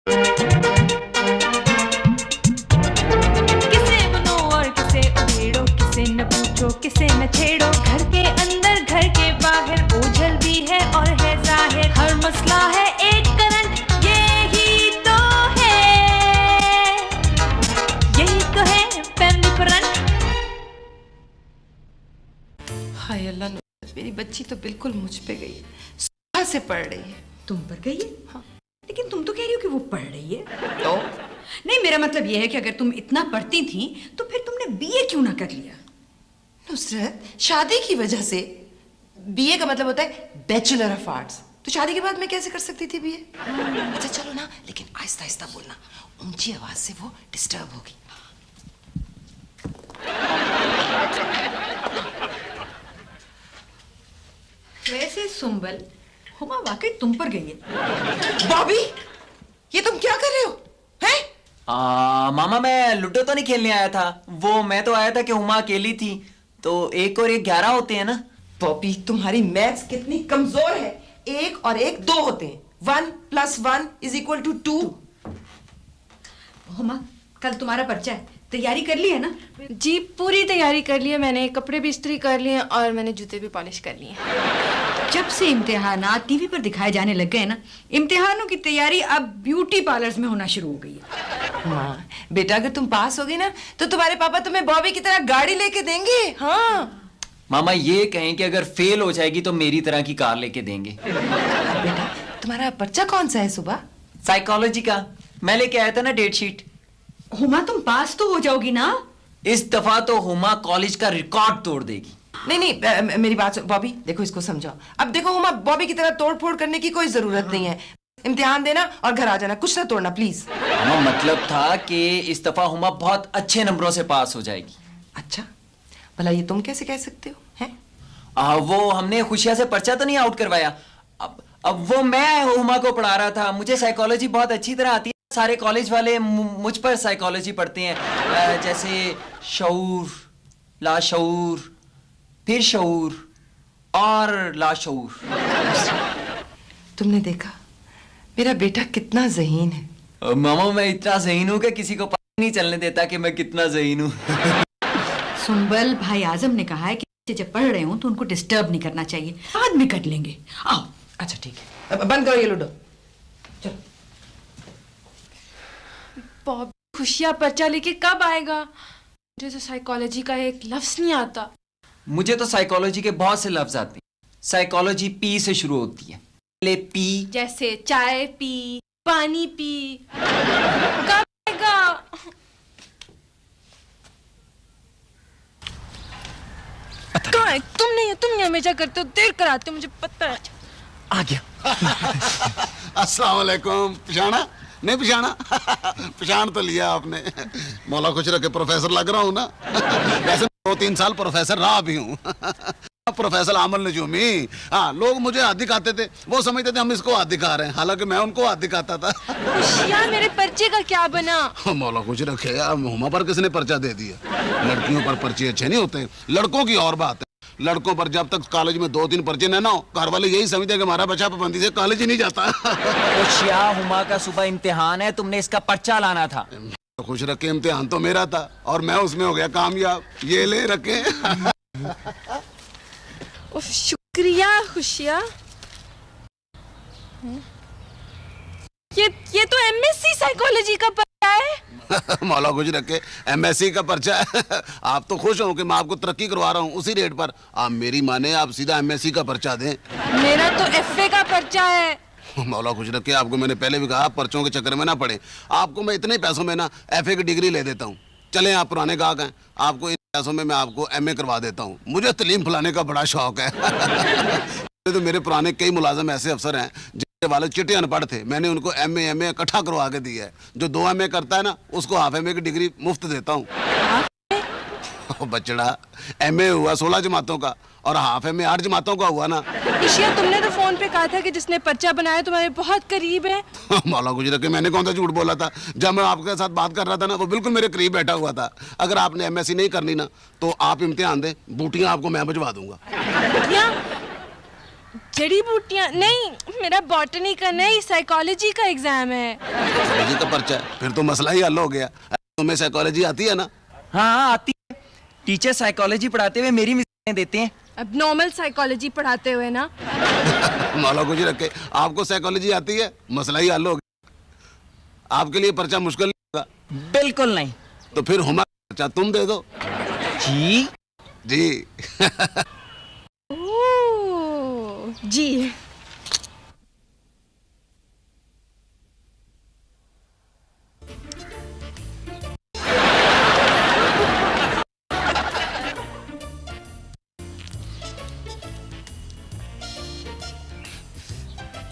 किसे बुनो और किसे उधेड़ो, किसे न पूछो किसे न छेड़ो, घर के अंदर घर के बाहर ओझल भी है और है जाहिर, हर मसला है एक करंट, यही तो है फैमिली करंट। हाय अल्लाह, मेरी बच्ची तो बिल्कुल मुझ पे गई है, सुबह से पढ़ रही है। तुम पर गई है? हाँ। लेकिन तुम तो कह रही हो कि वो पढ़ रही है। तो नहीं, मेरा मतलब ये है कि अगर तुम इतना पढ़ती थी तो फिर तुमने बीए क्यों ना कर लिया? नुसरत, शादी की वजह से। बीए का मतलब होता है बैचलर ऑफ आर्ट्स, तो शादी के बाद मैं कैसे कर सकती थी बीए? अच्छा चलो ना, लेकिन आहिस्ता आहिस्ता बोलना, ऊंची आवाज से वो डिस्टर्ब होगी। वैसे सुंबल, हुमा वाकई तुम पर गई है। बॉबी, ये तुम क्या कर रहे हो? हैं? मामा मैं लूडो तो नहीं खेलने आया था, वो मैं तो आया था कि हुमा अकेली थी, तो 1 और 1 11 होते हैं ना। बॉबी, तुम्हारी मैथ्स कितनी कमजोर है। 1 और 1 2 होते हैं। 1 + 1 = 2। हुमा, कल तुम्हारा पर्चा है, तैयारी कर ली है ना? जी पूरी तैयारी कर ली है मैंने, कपड़े भी इस्त्री कर लिए और मैंने जूते भी पॉलिश कर लिए हैं। जब से इम्तिहानात टीवी पर दिखाए जाने लग गए ना, इम्तिहानों की तैयारी अब ब्यूटी पार्लर्स में होना शुरू हो गई है। हाँ बेटा, अगर तुम पास होगी ना तो तुम्हारे पापा तुम्हें बॉबी की तरह गाड़ी लेके देंगे। हाँ मामा ये कहें कि अगर फेल हो जाएगी तो मेरी तरह की कार लेके देंगे। बेटा, तुम्हारा पर्चा कौन सा है सुबह? साइकोलॉजी का, मैं लेके आया था ना डेट शीट। हुमा, तुम पास तो हो जाओगी ना? इस दफा तो हुमा कॉलेज का रिकॉर्ड तोड़ देगी। नहीं, मेरी बात सुन बॉबी, देखो इसको समझाओ। अब देखो हुमा, बॉबी की तरह तोड़ फोड़ करने की कोई जरूरत नहीं है। इम्तिहान देना और घर आ जाना, कुछ ना तोड़ना प्लीज। मामा मतलब था कि इस दफा हुमा बहुत अच्छे नंबरों से पास हो जाएगी। अच्छा, भला ये तुम कैसे कह सकते हो? हैं? वो हमने खुशिया से पर्चा तो नहीं आउट करवाया। अब वो मैं हुमा को पढ़ा रहा था, मुझे साइकोलॉजी बहुत अच्छी तरह आती है। सारे कॉलेज वाले मुझ पर साइकोलॉजी पढ़ते हैं, जैसे शऊर, लाशऊर, फिर शऊर और लाशऊर। तुमने देखा मेरा बेटा कितना ज़हीन है। मामा मैं इतना ज़हीन हूं कि किसी को पता नहीं चलने देता कि मैं कितना ज़हीन हूं। सुंबल, भाई आजम ने कहा है कि जब पढ़ रहे हो तो उनको डिस्टर्ब नहीं करना चाहिए, बाद में कर लेंगे। आओ। अच्छा ठीक है, अब बंद करो ये लूडो, चलो। बॉबी, खुशियाँ पर्चा लेके कब आएगा? मुझे तो साइकोलॉजी का एक लफ्ज नहीं आता। मुझे तो साइकोलॉजी के बहुत से लफ्ज आते हैं। साइकोलॉजी पी से शुरू होती है। ले पी, जैसे चाय पी, पानी पी। कब आएगा? कहाँ है? तुम नहीं हमेशा करते हो, देर कराते हो, मुझे पता है। आ गया। अस्सलाम वालेकुम। पिछाना नहीं पिछाना? पिछान तो लिया आपने। मौला खुश रखे, प्रोफेसर लग रहा हूँ ना। वैसे 2-3 साल प्रोफेसर रहा भी हूँ। प्रोफेसर आमल नजूमी। हाँ, लोग मुझे हाथ दिखाते थे, वो समझते थे हम इसको हाथ दिखा रहे हैं, हालांकि मैं उनको हाथ दिखाता था। खुशियाँ, मेरे पर्चे का क्या बना? मौला खुश रखे, हुमा पर किसने पर्चा दे दिया? लड़कियों पर पर्चे अच्छे नहीं होते, लड़कों की और बात है। लड़कों पर जब तक कॉलेज में 2-3 पर्चे न हो, घर वाले यही समझते हैं कि हमारा बच्चा पाबंदी से कॉलेज ही नहीं जाता। खुशिया, हुमा का सुबह इम्तिहान है, तुमने इसका पर्चा लाना था। खुश रखे, इम्तिहान तो मेरा था और मैं उसमें हो गया कामयाब। ये ले रखे। उफ, शुक्रिया खुशिया। ये तो एमएससी साइकोलॉजी का पर्चा है। मौला कुछ रखे, एमएससी का पर्चा है। आप तो खुश हो कि मैं आपको तरक्की करवा रहा हूँ उसी रेट पर। आप मेरी माने, आप सीधा एमएससी का पर्चा दें। मेरा तो एफए का पर्चा है। मौला कुछ रखे, आपको मैंने पहले भी कहा पर्चों के चक्कर में ना पड़े। आपको मैं इतने पैसों में ना एफए की डिग्री ले देता हूँ। चलें, आप पुराने गाहक हैं, आपको इन पैसों में मैं आपको एमए करवा देता हूँ। मुझे तलीम फुलाने का बड़ा शौक है। तो मेरे पुराने कई मुलाजिम ऐसे अफसर हैं जिनके वाले चिट्टे अनपढ़ थे, मैंने उनको एमए इकट्ठा करवा के दिया है। जो 2 एमए करता है ना, उसको हाफ एमए की डिग्री मुफ्त देता हूँ। बचड़ा, एमए हुआ 16 जमातों का और हाफ एमए 8 जमातों का हुआ ना। खुशिया, तुमने तो फोन पे कहा था कि जिसने पर्चा बनाया तुम्हारे बहुत करीब है। मौला गुजर के, मैंने कौन सा झूठ बोला था? जब मैं आपके साथ बात कर रहा था ना, वो बिल्कुल मेरे करीब बैठा हुआ था। अगर आपने एमएससी नहीं करनी ना, तो आप इम्तिहान दें, बूटियां आपको मैं भिजवा दूंगा। जड़ी बूटियाँ नहीं, मेरा बॉटनी का नहीं, साइकोलॉजी का एग्जाम है। साइकोलॉजी का पर्चा है, फिर तो मसला ही हल हो गया। तुम्हें साइकोलॉजी आती है ना? हाँ आती है। टीचर साइकोलॉजी पढ़ाते हुए मेरी मिसालें देते हैं। अब नॉर्मल साइकोलॉजी पढ़ाते हुए ना। मौला कुछ रखे, आपको साइकोलॉजी आती है, मसला ही हल हो गया। आपके लिए पर्चा मुश्किल नहीं होगा। बिल्कुल नहीं। तो फिर हुमा पर्चा तुम दे दो। जी जी। ओह, जी।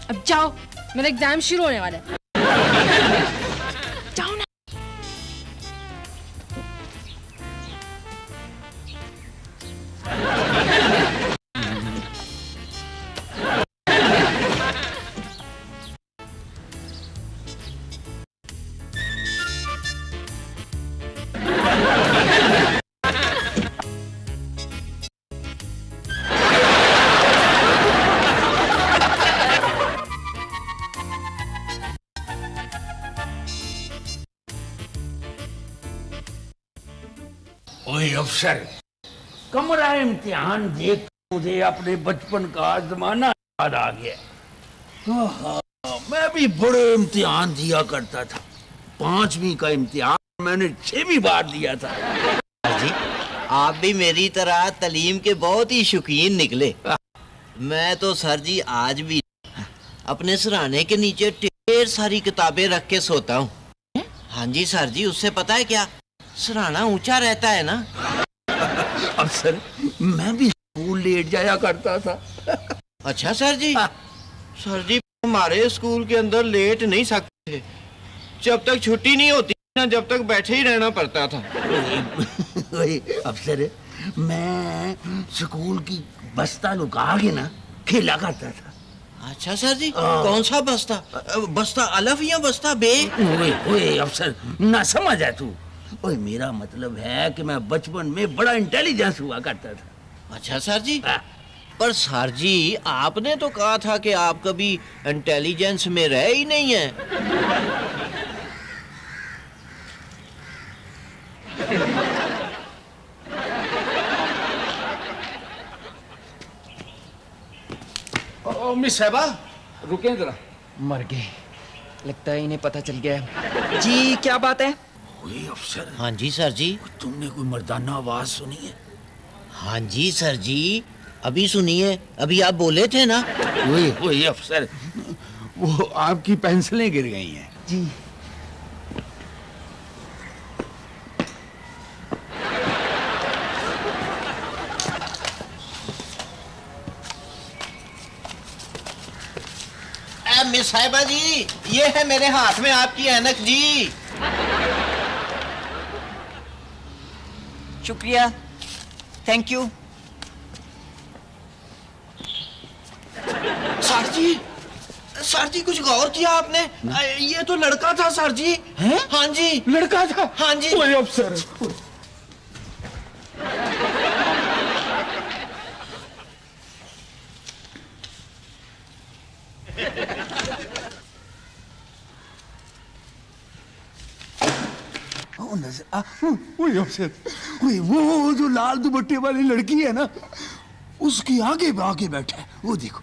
अब जाओ, मेरा एग्जाम शुरू होने वाला है। जाओ ना। ओए अफसर, कमरा इम्तिहान देख मुझे अपने बचपन का जमाना याद आ गया। मैं भी बड़े इम्तिहान दिया करता था। 5वीं का इम्तिहान मैंने 6वीं बार दिया था। जी, आप भी मेरी तरह तालीम के बहुत ही शौकीन निकले। मैं तो सर जी आज भी अपने सिरहाने के नीचे ढेर सारी किताबें रख के सोता हूँ। हाँ जी सर जी, उससे पता है क्या, सिरहाना ऊंचा रहता है ना। अफसर, मैं भी स्कूल लेट जाया करता था। अच्छा सर जी। सर जी, हमारे स्कूल के अंदर लेट नहीं सकते थे। जब तक छुट्टी नहीं होती ना, जब तक बैठे ही रहना पड़ता था। ओए अफसर, मैं स्कूल की बस्ता लुका के ना खेला करता था। अच्छा सर जी, कौन सा बस्ता? बस्ता अलफ या बस्ता बे? ओए ओए अफसर, ना समझ है तू। ओए मेरा मतलब है कि मैं बचपन में बड़ा इंटेलिजेंस हुआ करता था। अच्छा सर जी। पर सर जी, आपने तो कहा था कि आप कभी इंटेलिजेंस में रहे ही नहीं है। मिस साहबा, रुके जरा। मर गए, लगता है इन्हें पता चल गया है। जी क्या बात है? ओए अफसर, हाँ जी सर जी। तुमने कोई मर्दाना आवाज सुनी है? हाँ जी सर जी, अभी सुनिए, अभी आप बोले थे ना। ओए ओए अफसर, वो आपकी पेंसिलें गिर गई हैं। जी मिस साहिबा जी, ये है मेरे हाथ में आपकी ऐनक जी। शुक्रिया, थैंक यू। सर जी कुछ गौर किया आपने? ये तो लड़का था सर जी। हैं? हाँ जी, लड़का था? हाँ जी। ओए अफसर, ओए अफसर, ओए वो जो लाल दुपट्टे वाली लड़की है ना, उसकी आगे आके बैठा है, वो देखो।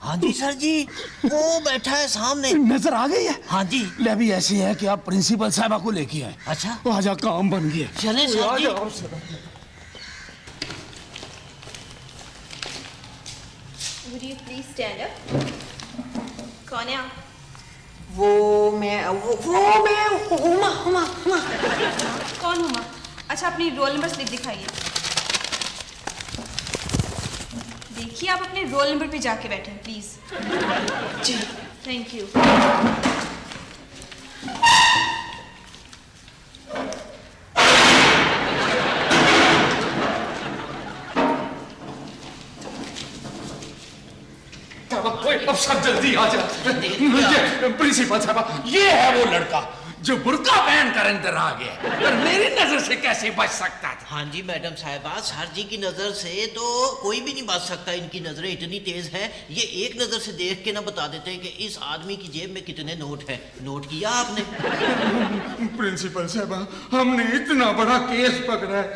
हाँ जी सर जी, वो बैठा है सामने। नजर आ गई है? हाँ जी। ले भी ऐसी है कि आप प्रिंसिपल साहबा को लेके आए। अच्छा, आजा, काम बन गया। चले sir ji. Would you please stand up? कौन है आप? वो मैं हुमा। कौन हुमा? अच्छा, अपनी रोल नंबर स्लिप दिखाइए। देखिए, आप अपने रोल नंबर पे जाके बैठे हैं, प्लीज। Ji, thank you. अब सब जल्दी आ जा। प्रिंसिपल साहब, ये है वो लड़का जो बुर्का पहनकर अंदर आ गया, पर मेरी नजर से कैसे बच सकता था? हाँ जी मैडम साहिबा, सर जी की नजर से तो कोई भी नहीं बच सकता। इनकी नजरें इतनी तेज हैं, ये एक नजर से देख के ना बता देते हैं कि इस आदमी की जेब में कितने नोट हैं। नोट किया आपने? प्रिंसिपल साहबा, हमने इतना बड़ा केस पकड़ा है,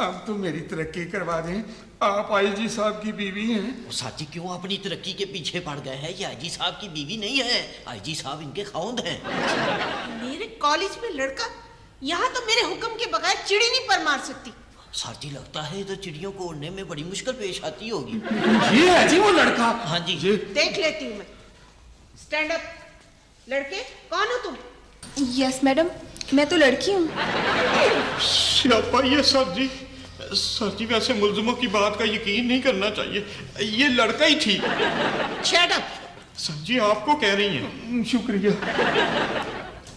अब तो मेरी तरक्की करवा दें। आप आईजी साहब की बीवी हैं। साथी क्यों अपनी तरक्की के पीछे पड़ गए हैं? ये आईजी साहब की बीवी नहीं है, आईजी साहब इनके खाउंद हैं। मेरे कॉलेज में लड़का, यहाँ तो मेरे हुक्म के बगैर चिड़ी नहीं पर मार सकती। साथी लगता है तो चिड़ियों को उड़ने में बड़ी मुश्किल पेश आती होगी। ये है जी वो लड़का। हाँ जी देख लेती हूँ मैं। Stand up. लड़के, कौन हो तुम? यस मैडम, मैं तो लड़की हूँ। ये सर जी वैसे मुल्जिमों की बात का यकीन नहीं करना चाहिए, ये लड़का ही ठीक। Shut up. सर जी आपको कह रही हैं। शुक्रिया।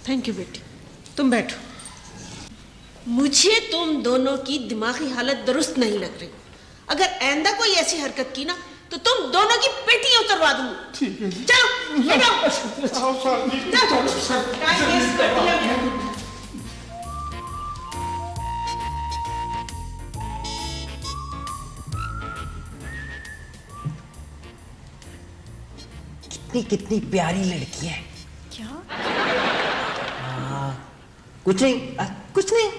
थैंक यू बेटी, तुम बैठो। मुझे तुम दोनों की दिमागी हालत दुरुस्त नहीं लग रही। अगर आइंदा कोई ऐसी हरकत की ना तो तुम दोनों की पेटियां उतरवा दूंगी। ठीक है। चलो ले जाओ। टाइम वेस्ट कर दिया। कितनी प्यारी लड़की है। क्या? कुछ नहीं, कुछ नहीं।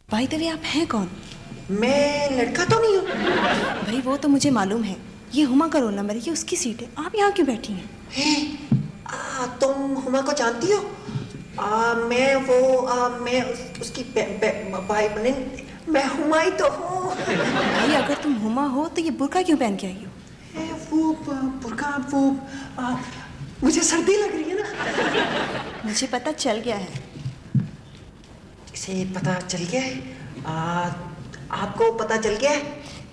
भाई तभी आप हैं कौन? मैं लड़का तो नहीं हूँ। भाई वो तो मुझे मालूम है, ये हुमा का रोल नंबर है, ये उसकी सीट है। आप यहाँ क्यों बैठी हैं? तुम हुमा को जानती हो? मैं उसकी भाई बहन, मैं हुमा ही तो हूँ। भाई अगर तुम हुमा हो तो ये बुर्का क्यों पहन के आई हो? वो बुर्का, मुझे सर्दी लग रही है ना। मुझे पता चल गया है। इसे पता चल गया है? आपको पता चल गया है?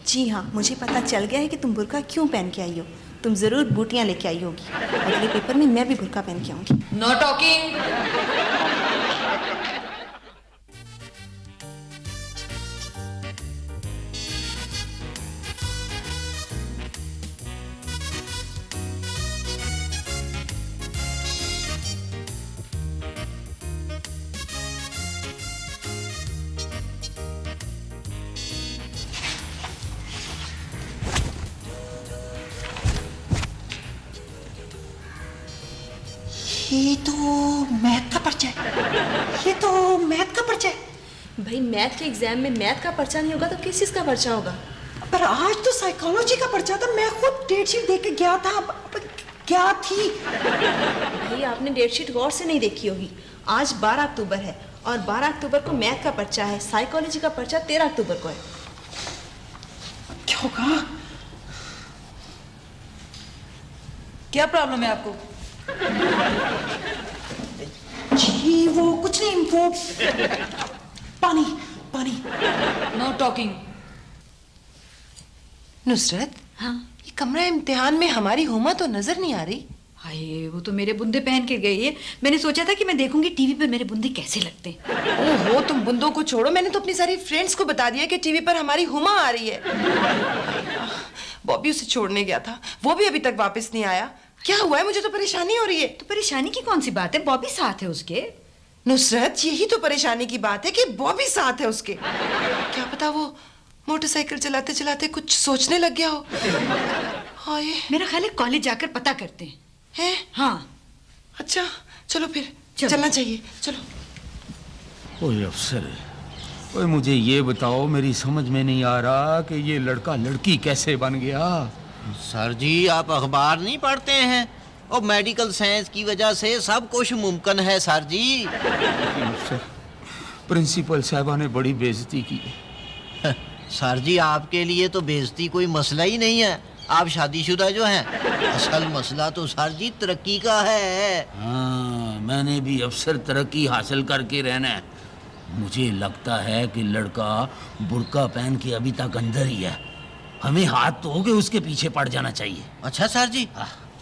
जी हाँ, मुझे पता चल गया है कि तुम बुर्का क्यों पहन के आई हो। तुम जरूर बूटियां लेके आई होगी। अगले पेपर में मैं भी बुर्का पहन के आऊंगी। Know talking. ये तो मैथ का पर्चा है। ये तो मैथ का पर्चा है। भाई मैथ के एग्जाम में मैथ का पर्चा नहीं होगा तो किस चीज का पर्चा होगा? पर आज तो साइकोलॉजी का पर्चा था। मैं खुद डेट शीट देख के गया था। क्या थी? भाई आपने डेट शीट गौर से नहीं देखी होगी। आज 12 अक्टूबर है और 12 अक्टूबर को मैथ का पर्चा है। साइकोलॉजी का पर्चा 13 अक्टूबर को है। क्या होगा? क्या प्रॉब्लम है आपको? जी वो कुछ नहीं, वो पानी। Know talking. नुसरत, हाँ ये कमरा इम्तिहान में हमारी हुमा तो नजर नहीं आ रही। हाय, वो तो मेरे बुंदे पहन के गई है। मैंने सोचा था कि मैं देखूंगी टीवी पे मेरे बुंदे कैसे लगते हैं। ओहो, तुम बुंदों को छोड़ो, मैंने तो अपनी सारी फ्रेंड्स को बता दिया कि टीवी पर हमारी हुमा आ रही है। बॉबी उसे छोड़ने गया था, वो भी अभी तक वापस नहीं आया। क्या हुआ है? मुझे तो परेशानी हो रही है। तो परेशानी की कौन सी बात है? बॉबी साथ है उसके। नुसरत, यही तो परेशानी की बात है कि बॉबी साथ है उसके। क्या पता वो मोटरसाइकिल चलाते चलाते कुछ सोचने लग गया हो। हाय, मेरा ख्याल है कॉलेज जाकर पता करते हैं। हाँ अच्छा चलो फिर चलो। चलना चाहिए, चलो। ओए अफसर, ओए मुझे ये बताओ, मेरी समझ में नहीं आ रहा कि ये लड़का लड़की कैसे बन गया। सर जी आप अखबार नहीं पढ़ते हैं? और मेडिकल साइंस की वजह से सब कुछ मुमकिन है सर जी। अफसर, प्रिंसिपल साहबा ने बड़ी बेइज्जती की। सर जी आपके लिए तो बेइज्जती कोई मसला ही नहीं है। आप शादीशुदा जो हैं। असल मसला तो सर जी तरक्की का है। हाँ, मैंने भी अफसर तरक्की हासिल करके रहना है। मुझे लगता है कि लड़का बुर्का पहन के अभी तक अंदर ही है। हमें हाथ धो के उसके पीछे पड़ जाना चाहिए। अच्छा सर जी,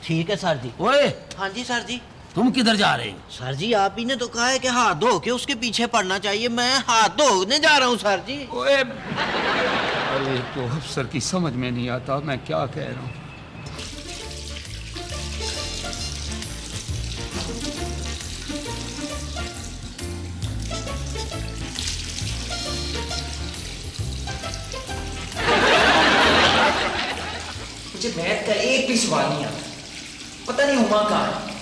ठीक है सर जी। ओए, हाँ जी सर जी। तुम किधर जा रहे हो? सर जी आप ही ने तो कहा है कि हाथ धो के उसके पीछे पड़ना चाहिए। मैं हाथ धोने जा रहा हूँ सर जी। ओए, अरे तो अफसर की समझ में नहीं आता मैं क्या कह रहा हूँ। मुझे मैथ का एक भी सवाल नहीं आता, पता नहीं हुमा कहाँ है।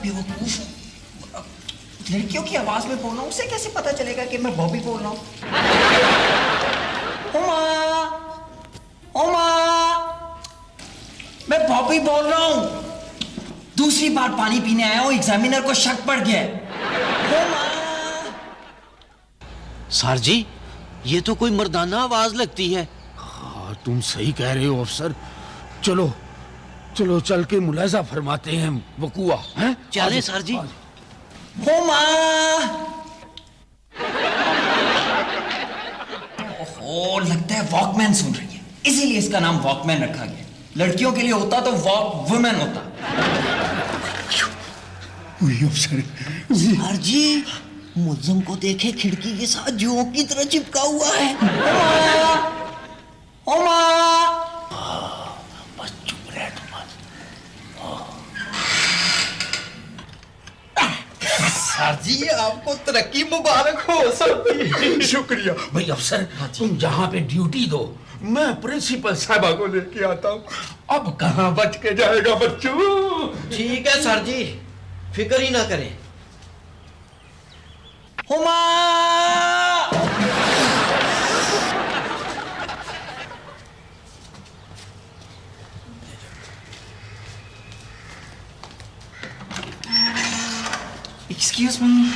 बेवकूफ लड़कियों की आवाज में बोल रहा हूँ, उसे कैसे पता चलेगा कि मैं बॉबी बोल रहा हूँ? मैं बॉबी बोल रहा हूँ। दूसरी बार पानी पीने आया हूँ, एग्जामिनर को शक पड़ गया है। सर जी, ये तो कोई मर्दाना आवाज लगती है। हाँ, तुम सही कह रहे हो अफसर। चलो चलो चल के मुलाजा फरमाते हैं वकुआ हैं? चले सर जी। होमा, ओहो, लगता है वॉकमैन सुन रही है, इसीलिए इसका नाम वॉकमैन रखा गया। लड़कियों के लिए होता तो वॉक वुमेन होता। सर जी, मुल्जिम को देखे खिड़की के साथ जोक की तरह चिपका हुआ है। होमा, बस चुप रह तुम। सर जी, आपको तरक्की मुबारक हो। सर शुक्रिया भाई अफसर, तुम जहाँ पे ड्यूटी दो मैं प्रिंसिपल साहबा को लेके आता हूँ। अब कहाँ बच के जाएगा बच्चों। ठीक है सर जी, फिक्र ही ना करें। Huma, excuse me.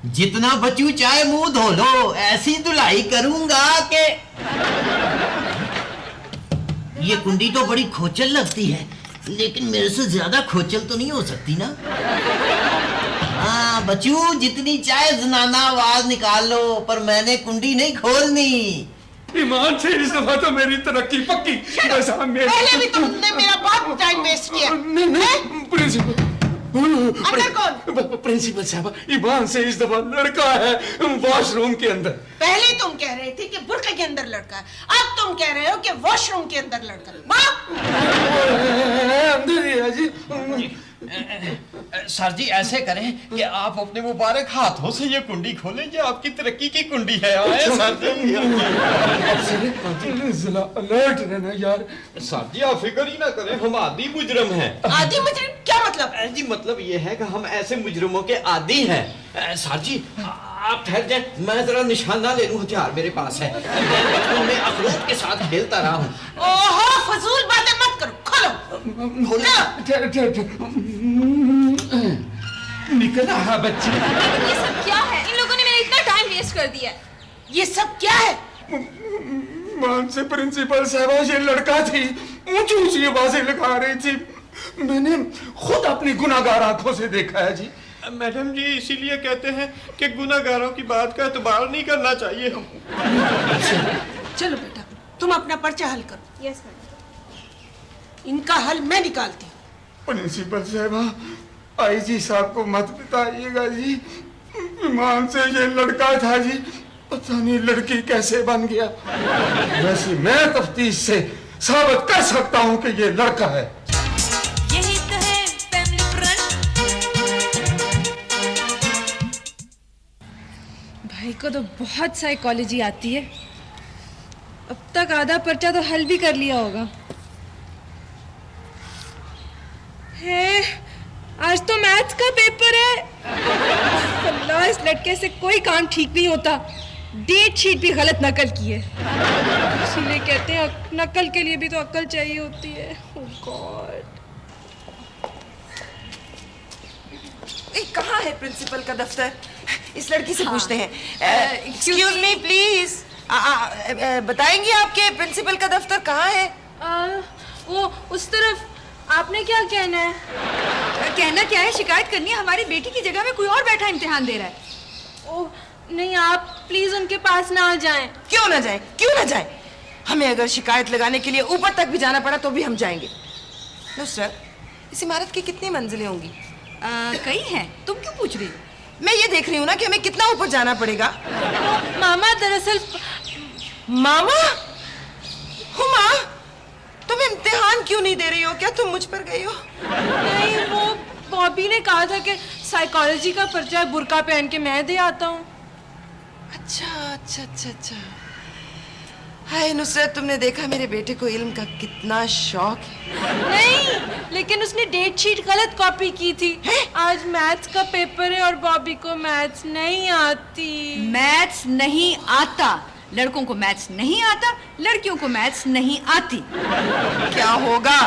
जितना बच्चू चाहे मुंह धो लो, ऐसी धुलाई करूंगा कि ये कुंडी तो बड़ी खोचल लगती है, लेकिन मेरे से ज्यादा खोचल तो नहीं हो सकती ना। हाँ बच्चू, जितनी चाहे जनाना आवाज निकाल लो, पर मैंने कुंडी नहीं खोलनी। ईमान से इस दफा तो मेरी तरक्की पक्की। पहले भी तुमने मेरा बहुत टाइम वेस्ट किया। नहीं, प्रिंसिपल अंदर कौन? प्रिंसिपल साहब, ईमान से इस दफा लड़का है वॉशरूम के अंदर। पहले तुम कह रहे थे कि बुर्के के अंदर लड़का है, अब तुम कह रहे हो कि वॉशरूम के अंदर लड़का है। अंदर ही है जी। सर जी, ऐसे करें कि आप अपने मुबारक हाथों से ये कुंडी खोलें, ये आपकी तरक्की की कुंडी है। सर जी, अलर्ट रहना यार। सर जी, आप फिक्र ही ना करें, हम आदी मुजरम हैं। आदि मुजरिम क्या मतलब? जी मतलब ये है कि हम ऐसे मुजरिमों के आदी हैं। सर जी, आप ठहर जाए, मैं जरा निशाना ले लूं। हथियार मेरे पास है, मैं बचपन में अखरोट के साथ खेलता रहा हूँ। ओहो, फजूल बातें मत करो, खोलो। निकला है बच्चे। ये सब क्या है? इन लोगों ने मेरा इतना टाइम वेस्ट कर दिया। ये सब क्या है? मान से प्रिंसिपल साहब, ये लड़का थी, ऊंची ऊंची आवाजें लगा रही थी। मैंने खुद अपनी गुनाहगार आंखों से देखा है जी। मैडम जी, इसीलिए कहते हैं कि गुनाहगारों की बात का एतबार नहीं करना चाहिए। चलो बेटा, तुम अपना पर्चा हल करो। Yes madam. इनका हल मैं निकालती हूँ। प्रिंसिपल साहबा, आईजी साहब को मत बताइएगा जी। ईमान से ये लड़का था जी, पता नहीं लड़की कैसे बन गया। वैसे मैं तफ्तीश से साबित कर सकता हूँ कि ये लड़का है। यही तो है फैमिली फ्रंट। भाई को तो बहुत साइकोलॉजी आती है। अब तक आधा पर्चा तो हल भी कर लिया होगा। है, आज तो मैथ्स का पेपर है। अल्लाह, इस लड़के से कोई काम ठीक नहीं होता। डेट शीट भी गलत नकल की है। इसीलिए कहते हैं नकल के लिए भी तो अक्ल चाहिए होती है। ओह गॉड। कहाँ है प्रिंसिपल का दफ्तर? इस लड़की से पूछते हैं। एक्सक्यूज मी प्लीज, बताएंगी आपके प्रिंसिपल का दफ्तर कहाँ है? वो उस तरफ आपने क्या कहना है? कहना क्या है, शिकायत करनी है। हमारी बेटी की जगह में कोई और बैठा इम्तिहान दे रहा है। ओह नहीं, आप प्लीज उनके पास ना जाएं। क्यों ना जाएं? क्यों ना जाएं? हमें अगर शिकायत लगाने के लिए ऊपर तक भी जाना पड़ा तो भी हम जाएंगे। नुसरत, इस इमारत की कितनी मंजिलें होंगी? कई हैं। तुम क्यों पूछ रही? मैं ये देख रही हूँ ना कि हमें कितना ऊपर जाना पड़ेगा। मामा दरअसल मामा? हुमा, तुम इम्तिहान क्यों नहीं दे रही हो? क्या तुम मुझ पर गई हो? नहीं, वो बॉबी ने कहा था कि साइकोलॉजी का पर्चा बुर्का पहन के मैं दे आता हूँ। अच्छा अच्छा अच्छा अच्छा। हाय नुसरत, तुमने देखा मेरे बेटे को इल्म का कितना शौक है। नहीं, लेकिन उसने डेट शीट गलत कॉपी की थी। आज मैथ्स का पेपर है और बॉबी को मैथ्स नहीं आती। मैथ्स नहीं आता। लड़कों को मैथ्स नहीं आता, लड़कियों को मैथ्स नहीं आती। क्या होगा?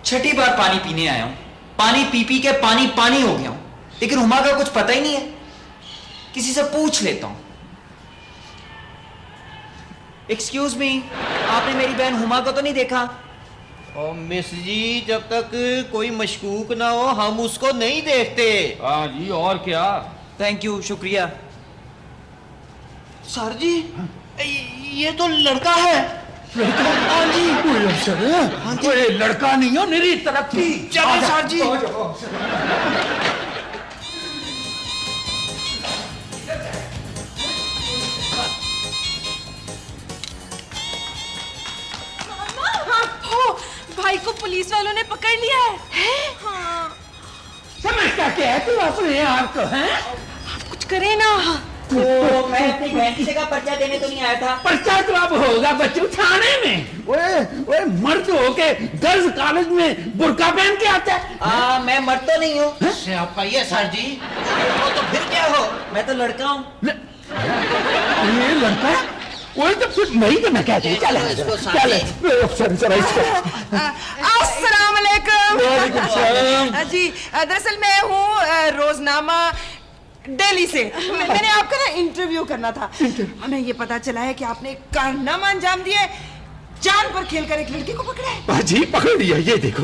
छठी बार पानी पीने आया हूं, पानी पी पी के पानी पानी हो गया हूं, लेकिन हुमा का कुछ पता ही नहीं है। किसी से पूछ लेता हूं। एक्सक्यूज मी, आपने मेरी बहन हुमा को तो नहीं देखा? और मिस जी, जब तक कोई मशकूक ना हो हम उसको नहीं देखते। हाँ जी, और क्या? थैंक यू, शुक्रिया। सर जी, ये तो लड़का है। हाँ जी, कोई अफसर है? कोई लड़का नहीं हो, मेरी तरक्की। चलो सर जी। भाई को पुलिस वालों ने पकड़ लिया है? हाँ। समझता क्या है तू अपने आप को? हैं? आप कुछ करें ना। तो मैं अपनी बहन की जगह पर्चा देने तो नहीं आया था। पर्चा तो अब होगा बच्चों थाने में। ओए मर्द होके गर्ल्स कॉलेज में बुर्का पहन के आता है। मैं मर्द तो नहीं हूँ। आप कहिए सर जी। वो तो फिर क्या हो? मैं तो लड़का हूँ। ये लड़का है? वही तो फिर वही तो मैं कहती हूँ। चल अस्सलाम वालेकुम। वालेकुम सलाम। जी, दरअसल मैं हूँ रोजनामा दिल्ली से। मैंने आपका ना इंटरव्यू करना था। हमें ये पता चला है कि आपने एक कारनामा अंजाम दिया है, जान पर खेलकर एक लड़की को पकड़ा है। जी पकड़ लिया, ये देखो।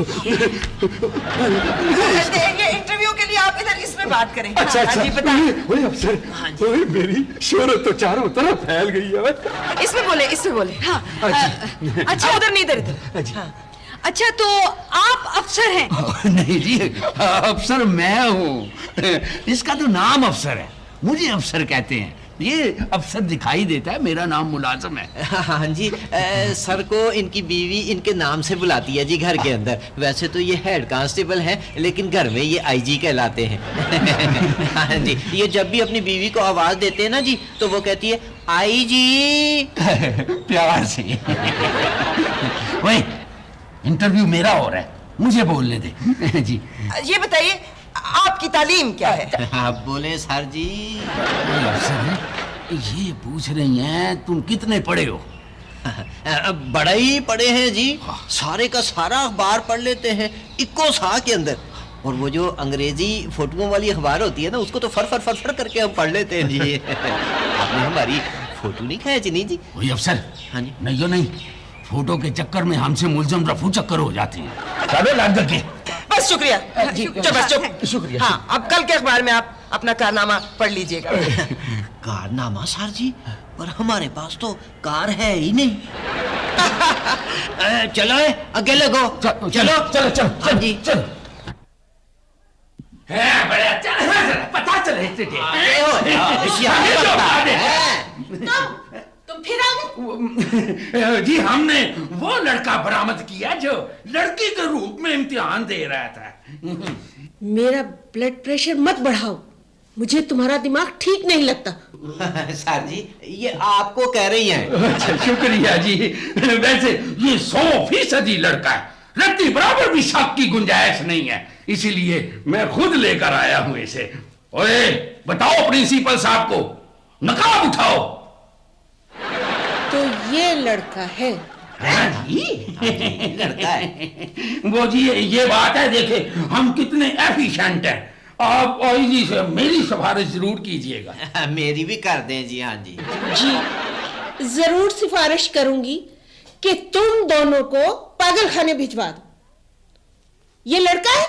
ये इंटरव्यू के लिए आप इधर इसमें बात करें। अच्छा अच्छा। जी बताइए। ओए अफसर, ओए मेरी शोहरत तो चारों तरफ फैल गई है। इसमें बोले, इसमें बोले। हाँ। अच्छा, उधर नहीं, इधर। अच्छा, तो आप अफसर हैं? नहीं जी, अफसर मैं हूँ। इसका तो नाम अफसर है, मुझे अफसर कहते हैं। ये अफसर दिखाई देता है, मेरा नाम मुलाजिम है। हाँ जी, सर को इनकी बीवी इनके नाम से बुलाती है जी घर के अंदर। वैसे तो ये हेड कांस्टेबल है, लेकिन घर में ये आईजी कहलाते हैं। हाँ जी, ये जब भी अपनी बीवी को आवाज देते हैं ना जी, तो वो कहती है आईजी। प्यार से। वही इंटरव्यू मेरा हो रहा है, मुझे बोलने दे। जी ये बताइए, आपकी तालीम क्या है? आप बोले सर जी। ये पूछ रही हैं तुम कितने पढ़े हो? बड़ा ही पढ़े हैं जी, सारे का सारा अखबार पढ़ लेते हैं इक्को सा के अंदर। और वो जो अंग्रेजी फोटोओं वाली अखबार होती है ना, उसको तो फर फर फर फर करके हम पढ़ लेते हैं जी। आपने हमारी फोटो नहीं खींची नहीं जी? वही अफसर। हाँ जी। नहीं, फोटो के चक्कर में हमसे मुलजम रफू चक्कर हो जाती है। चलो लग के। बस शुक्रिया। चुप। शुक्रिया। हाँ, अब कल के अखबार में आप अपना कारनामा पढ़ लीजिएगा। कारनामा सर जी? पर हमारे पास तो कार है ही नहीं। चलो आगे लगो। चलो। हाँ जी चलो। बड़े अच्छा, पता चले तुम फिर आ गए? जी, हमने वो लड़का बरामद किया जो लड़की के रूप में इम्तिहान दे रहा था। मेरा ब्लड प्रेशर मत बढ़ाओ, मुझे तुम्हारा दिमाग ठीक नहीं लगता। सर जी, ये आपको कह रही हैं। अच्छा, शुक्रिया जी। वैसे ये 100% लड़का है, रत्ती बराबर भी शक की गुंजाइश नहीं है, इसीलिए मैं खुद लेकर आया हूं इसे। ओए बताओ प्रिंसिपल साहब को, नकाब उठाओ। तो ये लड़का है? लड़का है। वो जी ये बात है, देखे हम कितने एफिशिएंट हैं। आप आईजी से मेरी सिफारिश जरूर कीजिएगा। मेरी भी कर दें जी। हाँ जी जी, जरूर सिफारिश करूंगी कि तुम दोनों को पागल खाने भिजवा दो। ये लड़का है?